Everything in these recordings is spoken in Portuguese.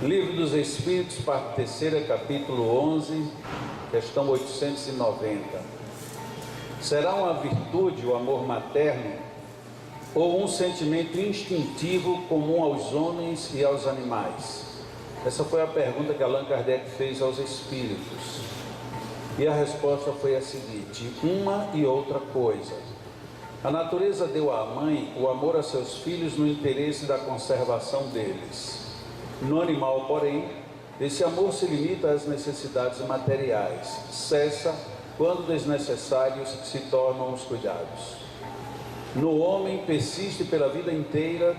Livro dos Espíritos, parte terceira, capítulo 11, questão 890. Será uma virtude o amor materno ou um sentimento instintivo comum aos homens e aos animais? Essa foi a pergunta que Allan Kardec fez aos espíritos. E a resposta foi a seguinte: uma e outra coisa. A natureza deu à mãe o amor a seus filhos no interesse da conservação deles. No animal, porém, esse amor se limita às necessidades materiais, cessa quando desnecessários se tornam os cuidados. No homem, persiste pela vida inteira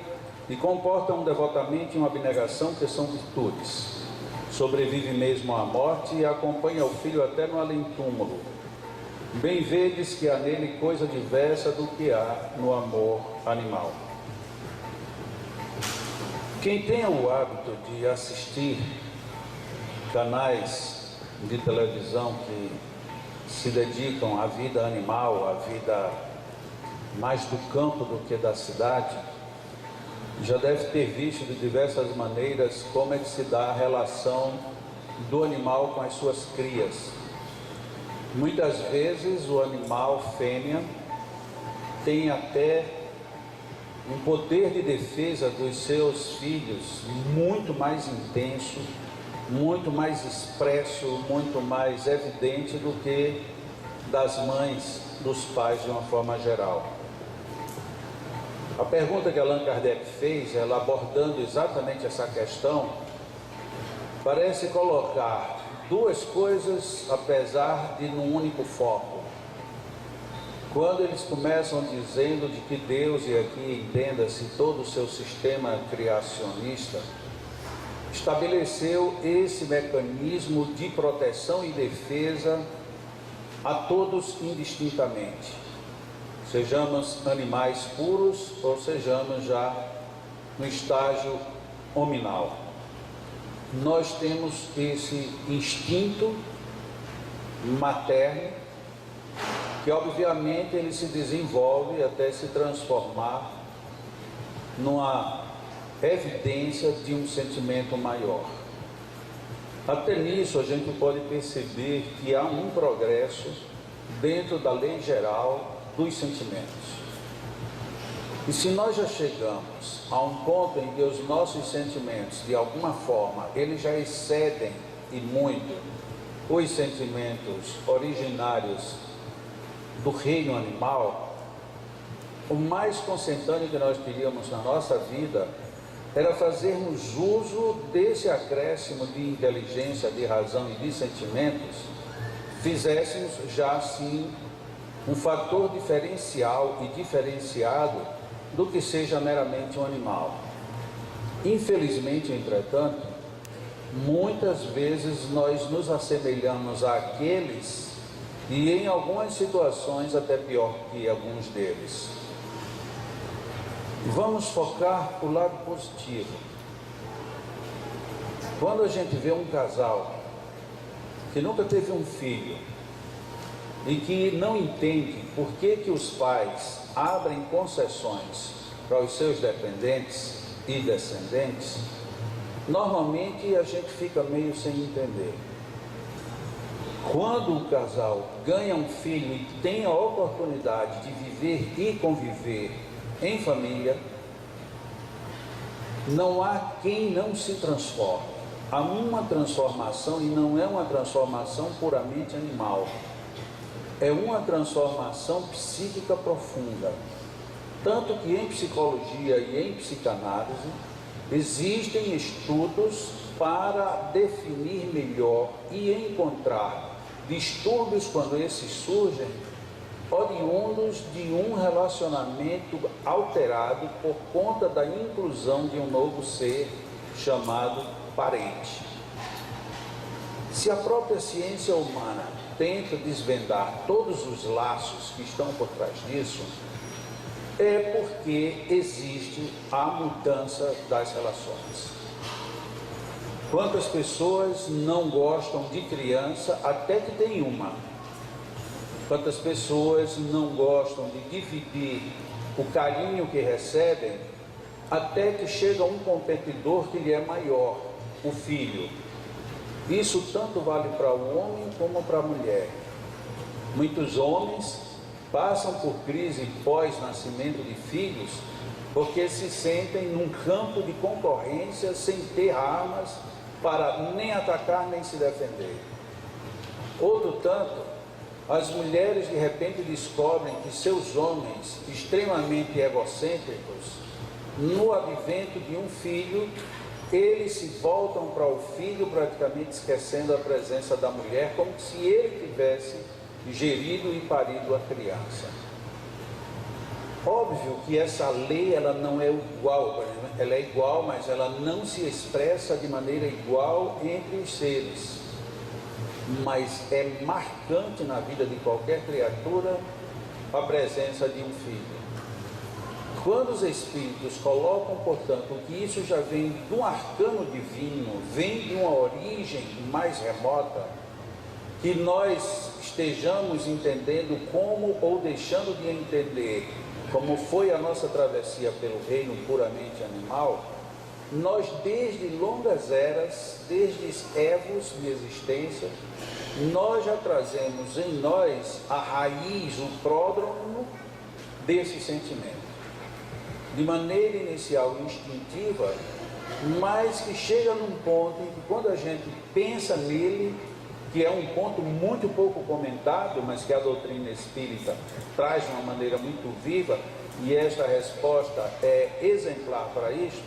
e comporta um devotamento e uma abnegação que são virtudes. Sobrevive mesmo à morte e acompanha o filho até no além-túmulo. Bem vedes que há nele coisa diversa do que há no amor animal. Quem tem o hábito de assistir canais de televisão que se dedicam à vida animal, à vida mais do campo do que da cidade, já deve ter visto de diversas maneiras como é que se dá a relação do animal com as suas crias. Muitas vezes o animal fêmea tem até um poder de defesa dos seus filhos muito mais intenso, muito mais expresso, muito mais evidente do que das mães, dos pais de uma forma geral. A pergunta que Allan Kardec fez, ela abordando exatamente essa questão, parece colocar duas coisas, apesar de num único foco. Quando eles começam dizendo de que Deus, e aqui entenda-se todo o seu sistema criacionista, estabeleceu esse mecanismo de proteção e defesa a todos indistintamente, sejamos animais puros ou sejamos já no estágio hominal. Nós temos esse instinto materno que obviamente ele se desenvolve até se transformar numa evidência de um sentimento maior. Até nisso a gente pode perceber que há um progresso dentro da lei geral dos sentimentos. E se nós já chegamos a um ponto em que os nossos sentimentos, de alguma forma, eles já excedem e muito os sentimentos originários do reino animal, o mais consentâneo que nós teríamos na nossa vida era fazermos uso desse acréscimo de inteligência, de razão e de sentimentos, fizéssemos já assim um fator diferencial e diferenciado do que seja meramente um animal. Infelizmente, entretanto, muitas vezes nós nos assemelhamos àqueles e em algumas situações até pior que alguns deles. Vamos focar o lado positivo. Quando a gente vê um casal que nunca teve um filho e que não entende por que os pais abrem concessões para os seus dependentes e descendentes, normalmente a gente fica meio sem entender. Quando o casal ganha um filho e tem a oportunidade de viver e conviver em família, não há quem não se transforme. Há uma transformação, e não é uma transformação puramente animal, é uma transformação psíquica profunda. Tanto que em psicologia e em psicanálise existem estudos para definir melhor e encontrar distúrbios, quando esses surgem, oriundos de um relacionamento alterado por conta da inclusão de um novo ser chamado parente. Se a própria ciência humana tenta desvendar todos os laços que estão por trás disso, é porque existe a mudança das relações. Quantas pessoas não gostam de criança até que tem uma? Quantas pessoas não gostam de dividir o carinho que recebem até que chega um competidor que lhe é maior? o filho. Isso tanto vale para o homem como para a mulher. Muitos homens passam por crise pós-nascimento de filhos porque se sentem num campo de concorrência sem ter armas para nem atacar nem se defender. Outro tanto, as mulheres de repente descobrem que seus homens, extremamente egocêntricos, no advento de um filho, eles se voltam para o filho praticamente esquecendo a presença da mulher, como se ele tivesse gerido e parido a criança. Óbvio que essa lei ela não é igual, ela é igual, mas ela não se expressa de maneira igual entre os seres. Mas é marcante na vida de qualquer criatura a presença de um filho. Quando os Espíritos colocam, portanto, que isso já vem de um arcano divino, vem de uma origem mais remota, que nós estejamos entendendo como ou deixando de entender como foi a nossa travessia pelo reino puramente animal, nós desde longas eras, desde evos de existência, nós já trazemos em nós a raiz, o pródromo desse sentimento. De maneira inicial instintiva, mas que chega num ponto em que quando a gente pensa nele, que é um ponto muito pouco comentado, mas que a doutrina espírita traz de uma maneira muito viva, e esta resposta é exemplar para isto,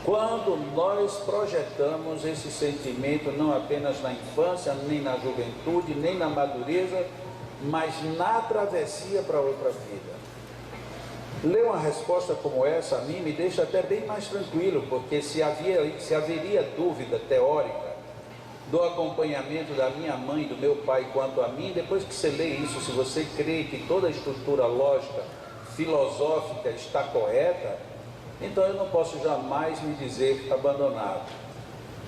quando nós projetamos esse sentimento não apenas na infância, nem na juventude, nem na madureza, mas na travessia para outra vida. Ler uma resposta como essa a mim me deixa até bem mais tranquilo, porque se haveria dúvida teórica do acompanhamento da minha mãe e do meu pai quanto a mim, depois que você lê isso, se você crê que toda a estrutura lógica, filosófica está correta, então eu não posso jamais me dizer abandonado.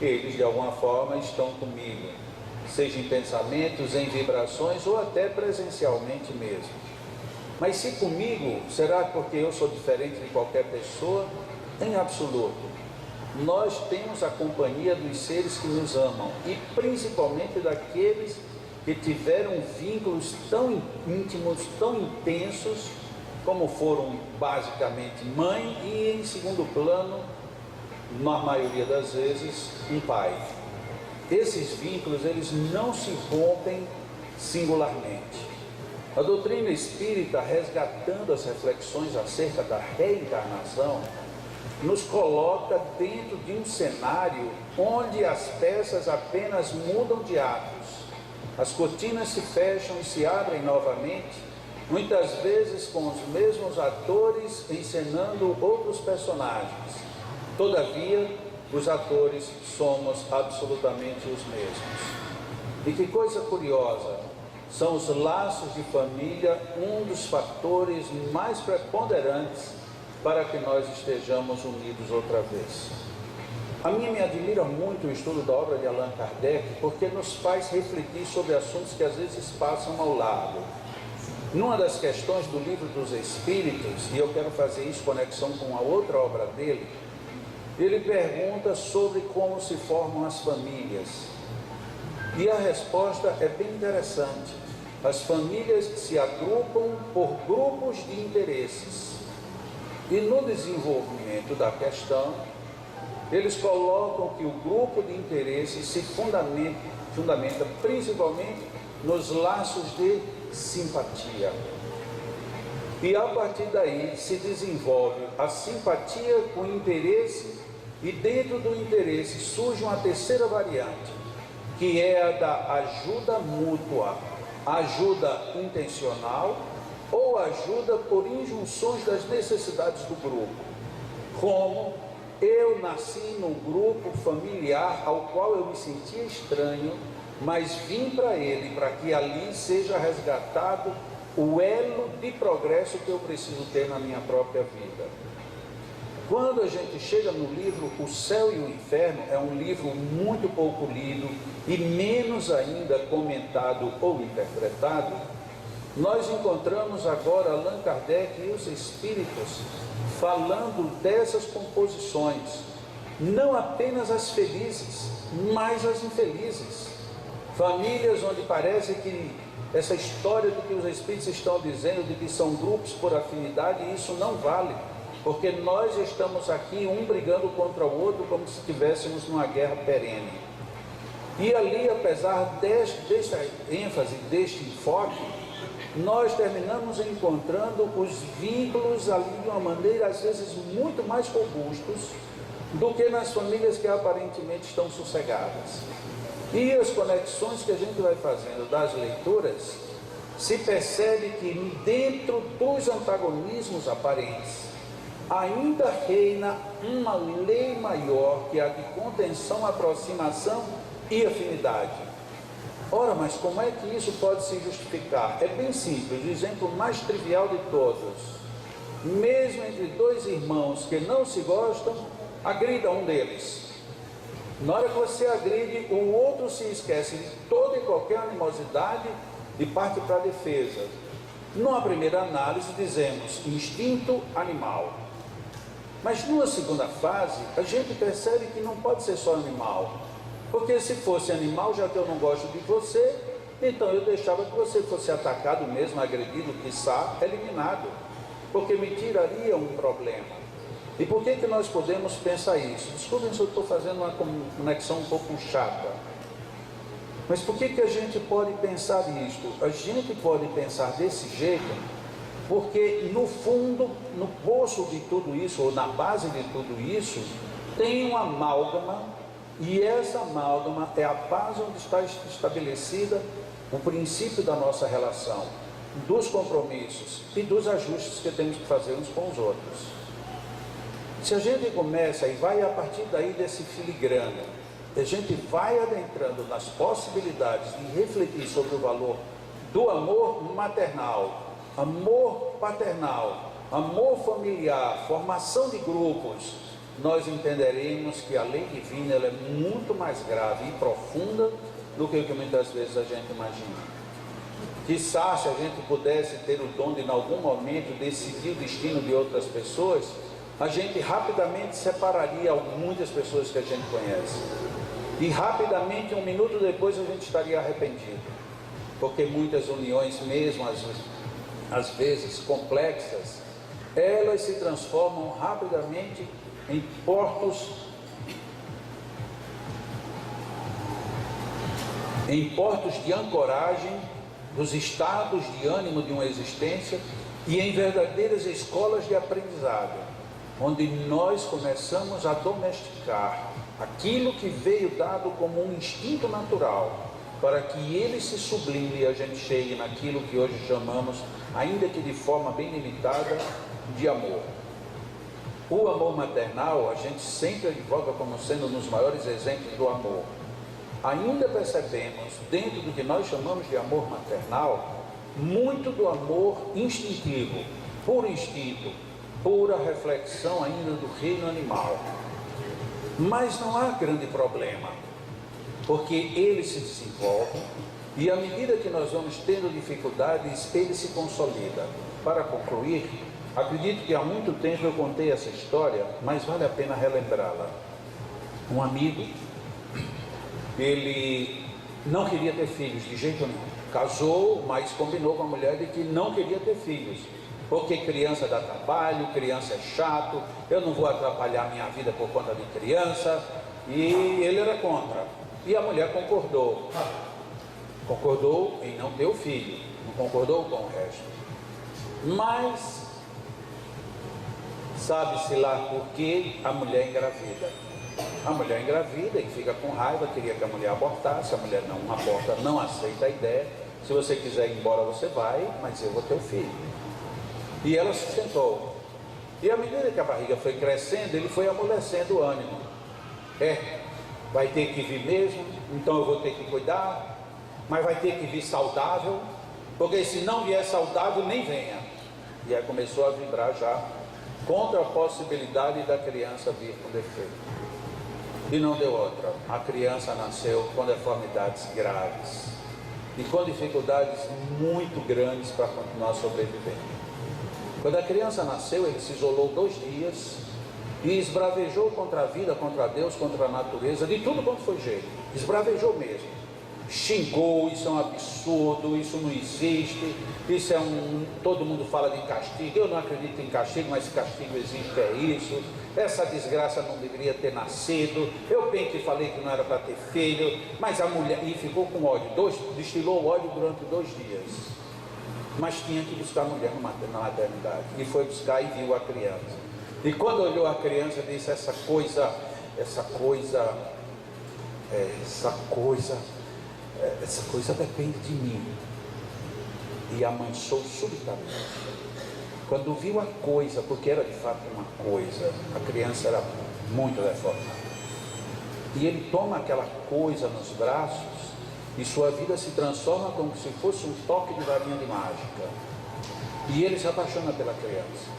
Eles de alguma forma estão comigo, seja em pensamentos, em vibrações ou até presencialmente mesmo. Mas se comigo, será porque eu sou diferente de qualquer pessoa? Em absoluto. Nós temos a companhia dos seres que nos amam e principalmente daqueles que tiveram vínculos tão íntimos, tão intensos, como foram basicamente mãe e, em segundo plano, na maioria das vezes, um pai. Esses vínculos, eles não se rompem singularmente. A doutrina espírita, resgatando as reflexões acerca da reencarnação, nos coloca dentro de um cenário onde as peças apenas mudam de atos. As cortinas se fecham e se abrem novamente, muitas vezes com os mesmos atores encenando outros personagens. Todavia, os atores somos absolutamente os mesmos. E que coisa curiosa, são os laços de família um dos fatores mais preponderantes para que nós estejamos unidos outra vez. A mim me admira muito o estudo da obra de Allan Kardec, porque nos faz refletir sobre assuntos que às vezes passam ao lado. Numa das questões do Livro dos Espíritos, e eu quero fazer isso em conexão com a outra obra dele, ele pergunta sobre como se formam as famílias. E a resposta é bem interessante. As famílias se agrupam por grupos de interesses. E no desenvolvimento da questão, eles colocam que o grupo de interesses se fundamenta principalmente nos laços de simpatia. E a partir daí se desenvolve a simpatia com o interesse, e dentro do interesse surge uma terceira variante, que é a da ajuda mútua, ajuda intencional ou ajuda por injunções das necessidades do grupo. Como eu nasci num grupo familiar ao qual eu me sentia estranho, mas vim para ele, para que ali seja resgatado o elo de progresso que eu preciso ter na minha própria vida. Quando a gente chega no livro O Céu e o Inferno, é um livro muito pouco lido e menos ainda comentado ou interpretado, nós encontramos agora Allan Kardec e os Espíritos falando dessas composições, não apenas as felizes, mas as infelizes. Famílias onde parece que essa história do que os Espíritos estão dizendo, de que são grupos por afinidade, isso não vale, porque nós estamos aqui, um brigando contra o outro, como se estivéssemos numa guerra perene. E ali, apesar desta ênfase, deste enfoque, nós terminamos encontrando os vínculos ali de uma maneira, às vezes, muito mais robustos do que nas famílias que aparentemente estão sossegadas. E as conexões que a gente vai fazendo das leituras, se percebe que dentro dos antagonismos aparentes, ainda reina uma lei maior, que é a de contenção, aproximação e afinidade. Ora, mas como é que isso pode se justificar? É bem simples, o exemplo mais trivial de todos. Mesmo entre dois irmãos que não se gostam, agrida um deles. Na hora que você agride, o outro se esquece de toda e qualquer animosidade e parte para a defesa. Numa primeira análise dizemos instinto animal. Mas numa segunda fase, a gente percebe que não pode ser só animal. Porque se fosse animal, já que eu não gosto de você, então eu deixava que você fosse atacado mesmo, agredido, quiçá, eliminado. Porque me tiraria um problema. E por que nós podemos pensar isso? Desculpem se eu estou fazendo uma conexão um pouco chata. Mas por que a gente pode pensar isto? A gente pode pensar desse jeito, porque no fundo, no poço de tudo isso, ou na base de tudo isso, tem uma amálgama, e essa amálgama é a base onde está estabelecida o princípio da nossa relação, dos compromissos e dos ajustes que temos que fazer uns com os outros. Se a gente começa e vai a partir daí desse filigrana, a gente vai adentrando nas possibilidades de refletir sobre o valor do amor maternal, amor paternal, amor familiar, formação de grupos, nós entenderemos que a lei divina ela é muito mais grave e profunda do que o que muitas vezes a gente imagina. Quiçá, se a gente pudesse ter o dom de, em algum momento, decidir o destino de outras pessoas, a gente rapidamente separaria muitas pessoas que a gente conhece. E rapidamente, um minuto depois, a gente estaria arrependido. Porque muitas uniões, mesmo às vezes complexas, elas se transformam rapidamente em portos de ancoragem dos estados de ânimo de uma existência e em verdadeiras escolas de aprendizado, onde nós começamos a domesticar aquilo que veio dado como um instinto natural, para que ele se sublime e a gente chegue naquilo que hoje chamamos, ainda que de forma bem limitada, de amor. O amor maternal, a gente sempre advoga como sendo um dos maiores exemplos do amor. Ainda percebemos, dentro do que nós chamamos de amor maternal, muito do amor instintivo, puro instinto, pura reflexão ainda do reino animal. Mas não há grande problema, porque ele se desenvolve e à medida que nós vamos tendo dificuldades, ele se consolida. Para concluir, acredito que há muito tempo eu contei essa história, mas vale a pena relembrá-la. Um amigo, ele não queria ter filhos de jeito nenhum. Casou, mas combinou com a mulher de que não queria ter filhos. Porque criança dá trabalho, criança é chato, eu não vou atrapalhar minha vida por conta de criança. E ele era contra. E a mulher concordou. Concordou em não ter o filho, não concordou com o resto. Mas sabe-se lá por que a mulher engravida. A mulher engravida e fica com raiva, queria que a mulher abortasse, a mulher não aborta, não aceita a ideia. Se você quiser ir embora, você vai, mas eu vou ter o filho. E ela sustentou. E à medida que a barriga foi crescendo, ele foi amolecendo o ânimo. Vai ter que vir mesmo, então eu vou ter que cuidar, mas vai ter que vir saudável, porque se não vier saudável, nem venha. E aí começou a vibrar já contra a possibilidade da criança vir com defeito. E não deu outra. A criança nasceu com deformidades graves e com dificuldades muito grandes para continuar sobrevivendo. Quando a criança nasceu, ele se isolou 2 dias e esbravejou contra a vida, contra Deus, contra a natureza, de tudo quanto foi jeito, esbravejou mesmo, xingou, isso é um absurdo, isso não existe, isso é todo mundo fala de castigo, eu não acredito em castigo, mas se castigo existe é isso, essa desgraça não deveria ter nascido, eu bem que falei que não era para ter filho, mas a mulher, e ficou com ódio, destilou ódio durante 2 dias, mas tinha que buscar a mulher na maternidade, e foi buscar e viu a criança, e quando olhou a criança disse, essa coisa depende de mim, e amansou subitamente. Quando viu a coisa, porque era de fato uma coisa, a criança era muito deformada, e ele toma aquela coisa nos braços, e sua vida se transforma como se fosse um toque de varinha de mágica, e ele se apaixona pela criança,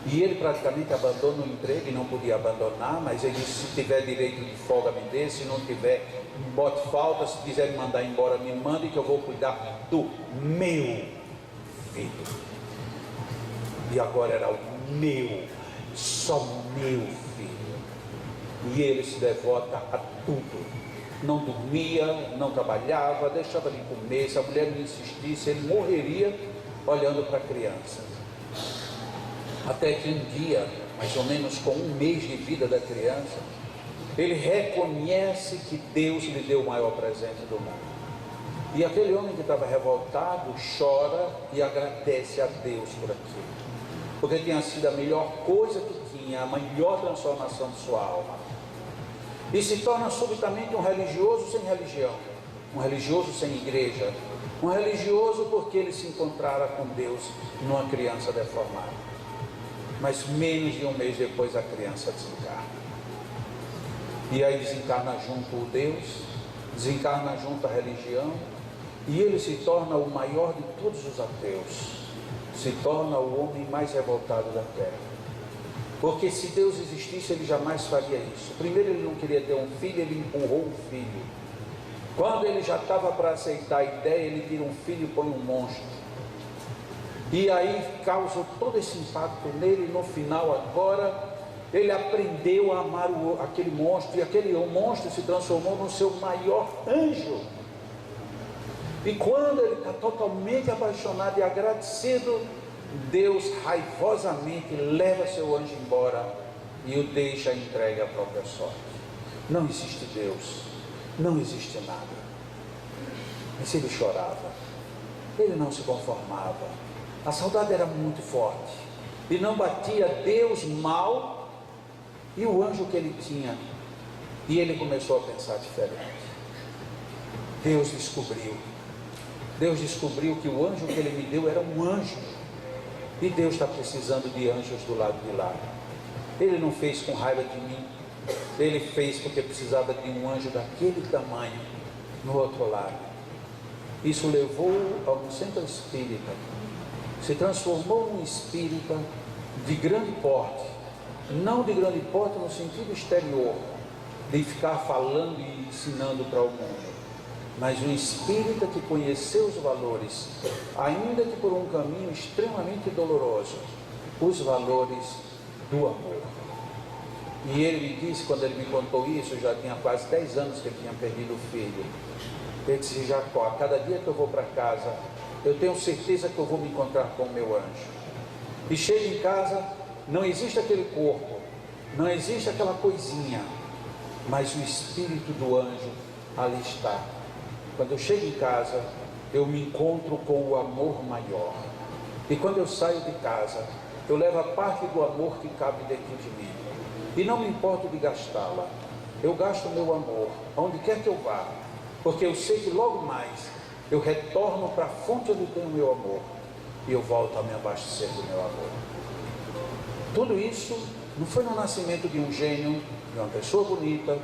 e ele praticamente abandona o emprego, e não podia abandonar, mas ele disse, se tiver direito de folga me dê, se não tiver, bote falta, se quiser me mandar embora me mande, que eu vou cuidar do meu filho. E agora era o meu, só meu filho. E ele se devota a tudo. Não dormia, não trabalhava, deixava de comer. Se a mulher não insistisse, ele morreria olhando para a criança. Até que um dia, mais ou menos com 1 mês de vida da criança, ele reconhece que Deus lhe deu o maior presente do mundo. E aquele homem que estava revoltado chora e agradece a Deus por aquilo, porque tinha sido a melhor coisa que tinha, a melhor transformação de sua alma. E se torna subitamente um religioso sem religião, um religioso sem igreja, um religioso porque ele se encontrara com Deus numa criança deformada. Mas menos de 1 mês depois a criança desencarna. E aí desencarna junto o Deus, desencarna junto a religião, e ele se torna o maior de todos os ateus, se torna o homem mais revoltado da terra. Porque se Deus existisse, ele jamais faria isso. Primeiro, ele não queria ter um filho, ele empurrou um filho. Quando ele já estava para aceitar a ideia, ele tira um filho e põe um monstro. E aí causa todo esse impacto nele, e no final agora, ele aprendeu a amar aquele monstro, e o monstro se transformou no seu maior anjo. E quando ele está totalmente apaixonado e agradecido, Deus raivosamente leva seu anjo embora e o deixa entregue à própria sorte. Não existe Deus, não existe nada. Mas ele chorava, ele não se conformava, a saudade era muito forte, e não batia Deus mal e o anjo que ele tinha, e ele começou a pensar diferente. Deus descobriu que o anjo que ele me deu era um anjo, e Deus está precisando de anjos do lado de lá. Ele não fez com raiva de mim, ele fez porque precisava de um anjo daquele tamanho no outro lado. Isso levou a um centro espírita, se transformou num espírita de grande porte, não de grande porte no sentido exterior, de ficar falando e ensinando para o mundo, mas um espírita que conheceu os valores, ainda que por um caminho extremamente doloroso, os valores do amor. E ele me disse, quando ele me contou isso, já tinha quase 10 anos que ele tinha perdido o filho, ele disse, Jacó, a cada dia que eu vou para casa, eu tenho certeza que eu vou me encontrar com o meu anjo. E chego em casa, não existe aquele corpo, não existe aquela coisinha, mas o espírito do anjo ali está. Quando eu chego em casa, eu me encontro com o amor maior. E quando eu saio de casa, eu levo a parte do amor que cabe dentro de mim. E não me importo de gastá-la. Eu gasto o meu amor, onde quer que eu vá, porque eu sei que logo mais eu retorno para a fonte onde tem o meu amor, e eu volto a me abastecer do meu amor. Tudo isso não foi no nascimento de um gênio, de uma pessoa bonita,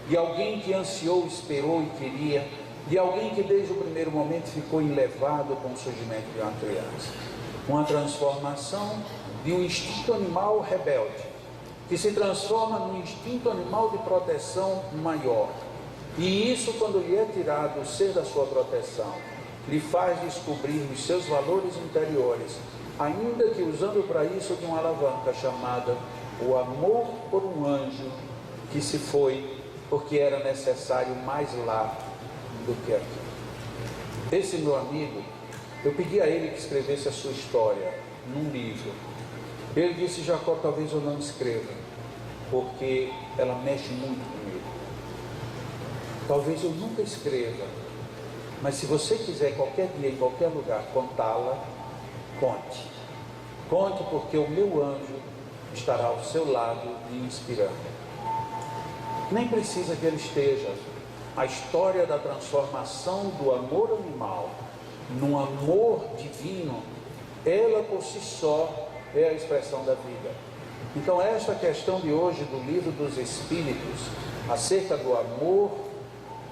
de alguém que ansiou, esperou e queria, de alguém que desde o primeiro momento ficou enlevado com o surgimento de uma criança. Uma transformação de um instinto animal rebelde, que se transforma num instinto animal de proteção maior. E isso, quando lhe é tirado o ser da sua proteção, lhe faz descobrir os seus valores interiores, ainda que usando para isso de uma alavanca chamada o amor por um anjo que se foi porque era necessário mais lá do que aqui. Esse meu amigo, eu pedi a ele que escrevesse a sua história num livro. Ele disse: Jacó, talvez eu não escreva, porque ela mexe muito comigo. Talvez eu nunca escreva, mas se você quiser qualquer dia, em qualquer lugar, contá-la, conte. Conte, porque o meu anjo estará ao seu lado me inspirando. Nem precisa que ele esteja. A história da transformação do amor animal num amor divino, ela por si só é a expressão da vida. Então esta questão de hoje do Livro dos Espíritos, acerca do amor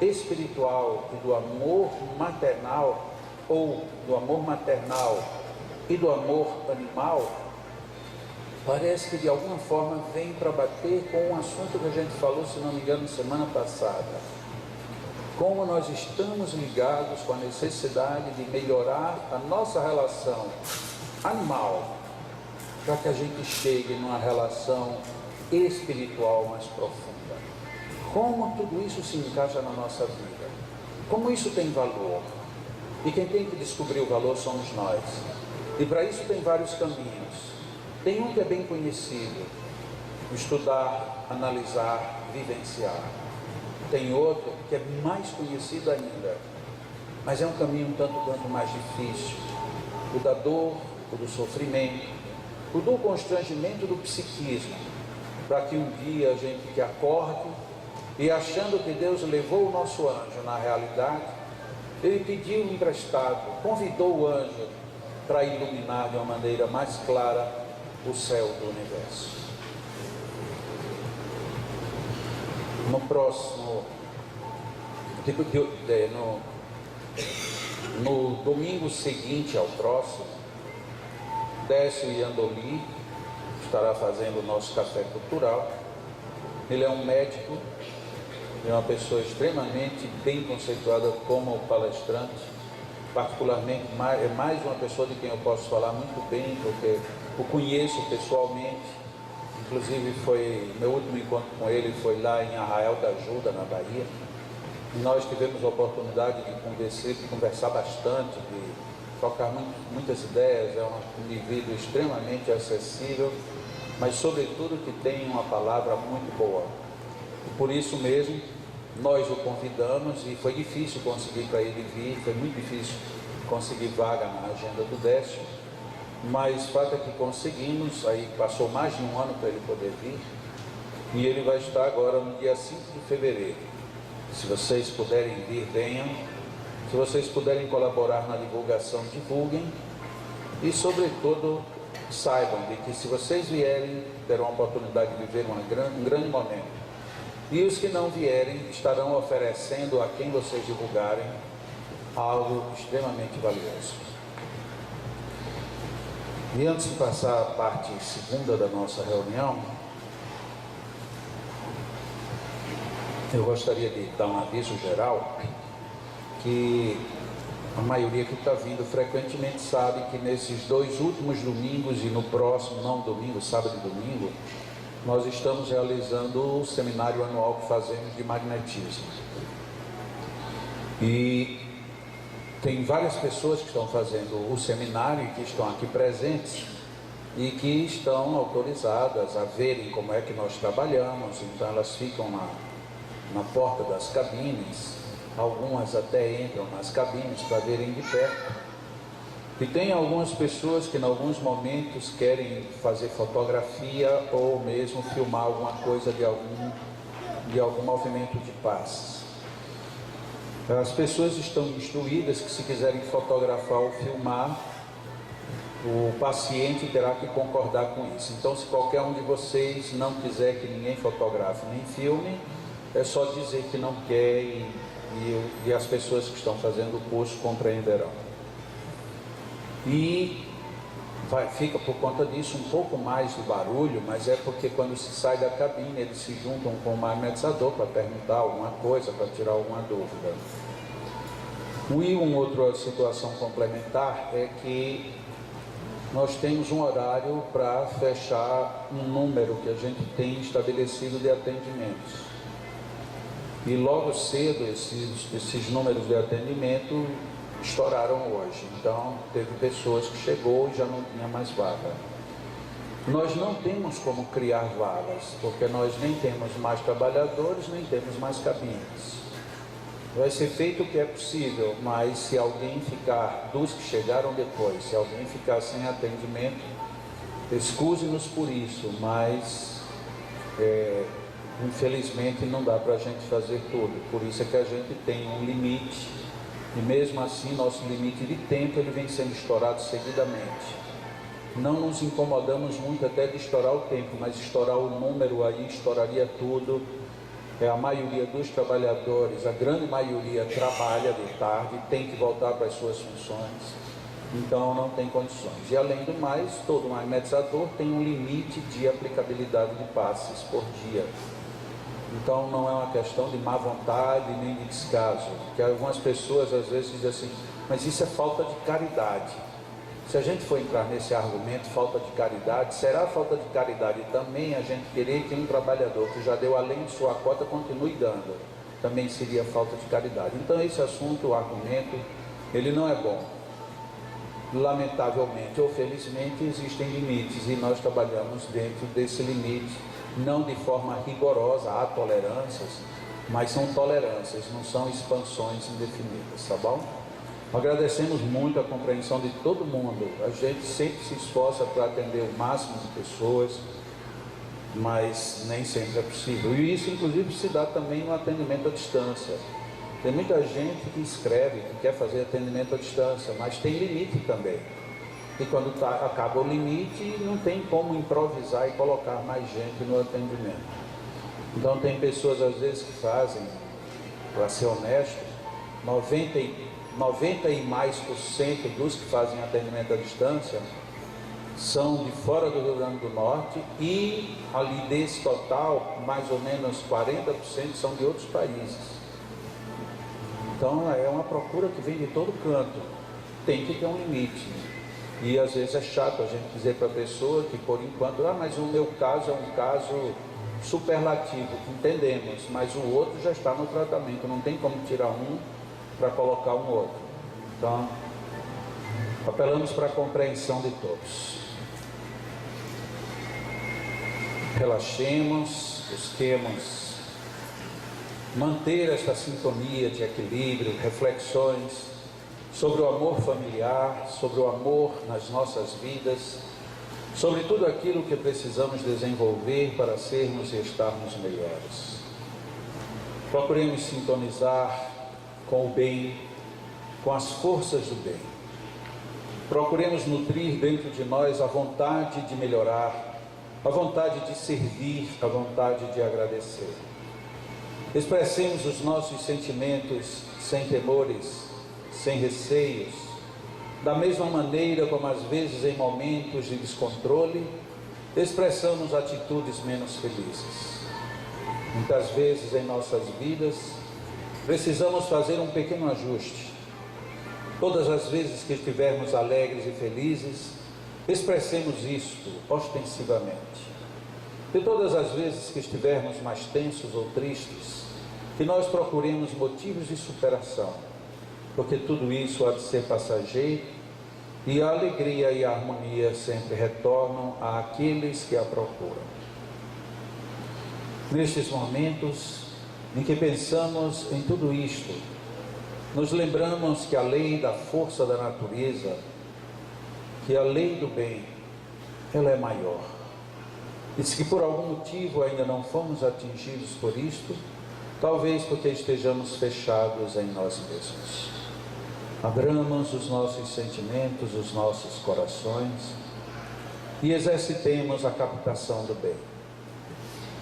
espiritual e do amor maternal, ou do amor maternal e do amor animal, parece que de alguma forma vem para bater com um assunto que a gente falou, se não me engano, semana passada. Como nós estamos ligados com a necessidade de melhorar a nossa relação animal, para que a gente chegue numa relação espiritual mais profunda. Como tudo isso se encaixa na nossa vida? Como isso tem valor? E quem tem que descobrir o valor somos nós. E para isso tem vários caminhos. Tem um que é bem conhecido: estudar, analisar, vivenciar. Tem outro que é mais conhecido ainda, mas é um caminho um tanto quanto mais difícil: o da dor, o do sofrimento, o do constrangimento do psiquismo, para que um dia a gente que acorde e, achando que Deus levou o nosso anjo, na realidade ele pediu emprestado, convidou o anjo para iluminar de uma maneira mais clara o céu do universo. No próximo, no domingo seguinte ao próximo, Décio Iandoli estará fazendo o nosso café cultural. Ele é um médico, é uma pessoa extremamente bem conceituada como palestrante, particularmente é mais uma pessoa de quem eu posso falar muito bem, porque o conheço pessoalmente. Inclusive meu último encontro com ele foi lá em Arraial da Ajuda, na Bahia, e nós tivemos a oportunidade de conversar bastante, de trocar muitas ideias. É um indivíduo extremamente acessível, mas sobretudo que tem uma palavra muito boa. E por isso mesmo nós o convidamos, e foi difícil conseguir para ele vir, foi muito difícil conseguir vaga na agenda do Décio, mas o fato é que conseguimos. Aí passou mais de um ano para ele poder vir, e ele vai estar agora no dia 5 de fevereiro. Se vocês puderem vir, venham. Se vocês puderem colaborar na divulgação, divulguem. E sobretudo saibam de que, se vocês vierem, terão a oportunidade de viver um grande momento. E os que não vierem estarão oferecendo a quem vocês divulgarem algo extremamente valioso. E antes de passar a parte segunda da nossa reunião, eu gostaria de dar um aviso geral, que a maioria que está vindo frequentemente sabe que nesses 2 últimos domingos e no próximo, não domingo, sábado e domingo, nós estamos realizando o seminário anual que fazemos de magnetismo. E tem várias pessoas que estão fazendo o seminário e que estão aqui presentes e que estão autorizadas a verem como é que nós trabalhamos. Então elas ficam na porta das cabines, algumas até entram nas cabines para verem de perto. E tem algumas pessoas que em alguns momentos querem fazer fotografia ou mesmo filmar alguma coisa de algum movimento de paz. As pessoas estão instruídas que, se quiserem fotografar ou filmar, o paciente terá que concordar com isso. Então, se qualquer um de vocês não quiser que ninguém fotografe nem filme, é só dizer que não quer, e as pessoas que estão fazendo o curso compreenderão. E fica por conta disso um pouco mais de barulho, mas é porque quando se sai da cabine eles se juntam com o magnetizador para perguntar alguma coisa, para tirar alguma dúvida. E uma outra situação complementar é que nós temos um horário para fechar um número que a gente tem estabelecido de atendimentos. E logo cedo esses números de atendimento estouraram hoje. Então teve pessoas que chegou e já não tinha mais vaga. Nós não temos como criar vagas, porque nós nem temos mais trabalhadores, nem temos mais cabines. Vai ser feito o que é possível, mas se alguém ficar, dos que chegaram depois, se alguém ficar sem atendimento, excuse-nos por isso, mas infelizmente não dá para a gente fazer tudo. Por isso é que a gente tem um limite, e mesmo assim nosso limite de tempo ele vem sendo estourado seguidamente. Não nos incomodamos muito até de estourar o tempo, mas estourar o número aí, estouraria tudo. A maioria dos trabalhadores, a grande maioria trabalha de tarde, tem que voltar para as suas funções, então não tem condições. E além do mais, todo magnetizador tem um limite de aplicabilidade de passes por dia. Então não é uma questão de má vontade nem de descaso, que algumas pessoas às vezes dizem assim, mas isso é falta de caridade. Se a gente for entrar nesse argumento, falta de caridade, será falta de caridade também a gente querer que um trabalhador que já deu além de sua cota continue dando? Também seria falta de caridade. Então esse assunto, o argumento, ele não é bom. Lamentavelmente ou felizmente existem limites e nós trabalhamos dentro desse limite, não de forma rigorosa, há tolerâncias, mas são tolerâncias, não são expansões indefinidas, tá bom? Agradecemos muito a compreensão de todo mundo. A gente sempre se esforça para atender o máximo de pessoas, mas nem sempre é possível. E isso inclusive se dá também no atendimento à distância. Tem muita gente que escreve, que quer fazer atendimento à distância, mas tem limite também. E quando acaba o limite, não tem como improvisar e colocar mais gente no atendimento. Então tem pessoas às vezes que fazem, para ser honesto, 90 e mais % dos que fazem atendimento à distância são de fora do Rio Grande do Norte e ali desse total, mais ou menos 40% são de outros países. Então é uma procura que vem de todo canto, tem que ter um limite. E às vezes é chato a gente dizer para a pessoa que por enquanto, mas o meu caso é um caso superlativo, entendemos, mas o outro já está no tratamento, não tem como tirar um para colocar um outro. Então, apelamos para a compreensão de todos. Relaxemos, busquemos manter esta sintonia de equilíbrio, reflexões sobre o amor familiar, sobre o amor nas nossas vidas, sobre tudo aquilo que precisamos desenvolver para sermos e estarmos melhores. Procuremos sintonizar com o bem, com as forças do bem. Procuremos nutrir dentro de nós a vontade de melhorar, a vontade de servir, a vontade de agradecer. Expressemos os nossos sentimentos sem temores, sem receios, da mesma maneira como às vezes em momentos de descontrole, expressamos atitudes menos felizes. Muitas vezes em nossas vidas, precisamos fazer um pequeno ajuste. Todas as vezes que estivermos alegres e felizes, expressemos isto ostensivamente. E todas as vezes que estivermos mais tensos ou tristes, que nós procuremos motivos de superação, porque tudo isso há de ser passageiro e a alegria e a harmonia sempre retornam àqueles que a procuram. Nestes momentos em que pensamos em tudo isto, nos lembramos que a lei da força da natureza, que a lei do bem, ela é maior. E se por algum motivo ainda não fomos atingidos por isto, talvez porque estejamos fechados em nós mesmos. Abramos os nossos sentimentos, os nossos corações e exercitemos a captação do bem.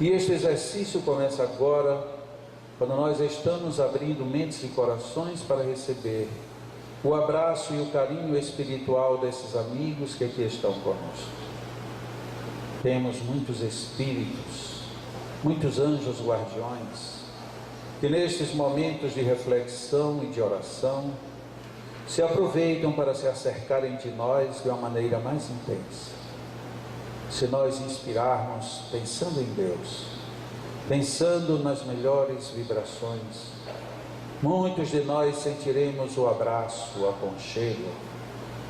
E este exercício começa agora, quando nós estamos abrindo mentes e corações para receber o abraço e o carinho espiritual desses amigos que aqui estão conosco. Temos muitos espíritos, muitos anjos guardiões, que nestes momentos de reflexão e de oração se aproveitam para se acercarem de nós de uma maneira mais intensa. Se nós inspirarmos pensando em Deus, pensando nas melhores vibrações, muitos de nós sentiremos o abraço, o aconchego,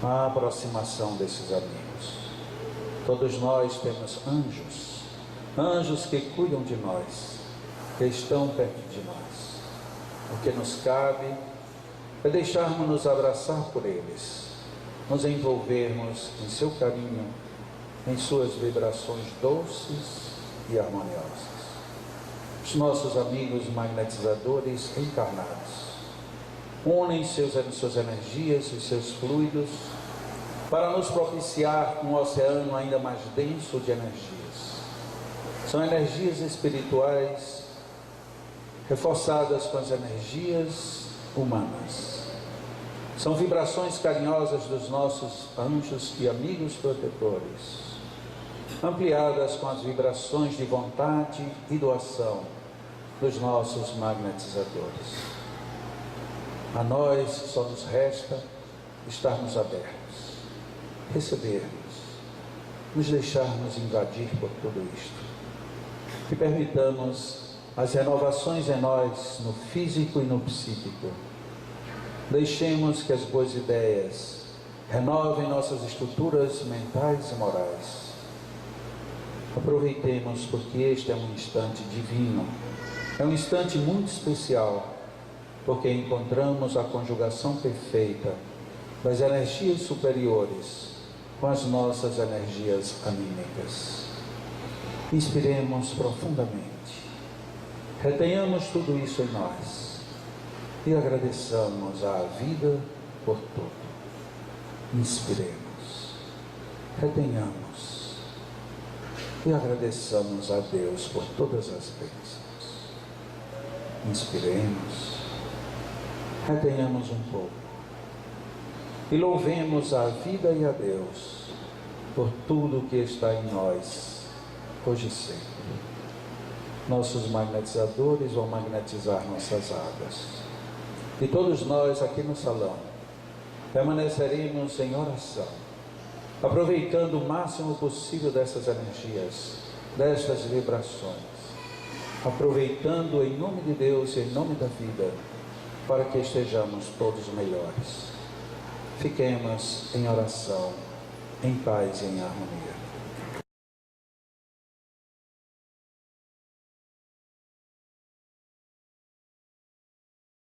a aproximação desses amigos. Todos nós temos anjos, anjos que cuidam de nós, que estão perto de nós. O que nos cabe é deixarmos-nos abraçar por eles, nos envolvermos em seu carinho, em suas vibrações doces e harmoniosas. Os nossos amigos magnetizadores encarnados unem suas energias e seus fluidos para nos propiciar um oceano ainda mais denso de energias. São energias espirituais reforçadas com as energias humanas. São vibrações carinhosas dos nossos anjos e amigos protetores, ampliadas com as vibrações de vontade e doação dos nossos magnetizadores. A nós só nos resta estarmos abertos, recebermos, nos deixarmos invadir por tudo isto. Que permitamos as renovações em nós, no físico e no psíquico. Deixemos que as boas ideias renovem nossas estruturas mentais e morais. Aproveitemos, porque este é um instante divino, é um instante muito especial, porque encontramos a conjugação perfeita das energias superiores com as nossas energias anímicas. Inspiremos profundamente, retenhamos tudo isso em nós e agradeçamos à vida por tudo. Inspiremos, retenhamos e agradeçamos a Deus por todas as bênçãos. Inspiremos, retenhamos um pouco e louvemos a vida e a Deus por tudo que está em nós, hoje e sempre. Nossos magnetizadores vão magnetizar nossas águas. E todos nós aqui no salão permaneceremos em oração, aproveitando o máximo possível dessas energias, destas vibrações, aproveitando em nome de Deus e em nome da vida, para que estejamos todos melhores. Fiquemos em oração, em paz e em harmonia.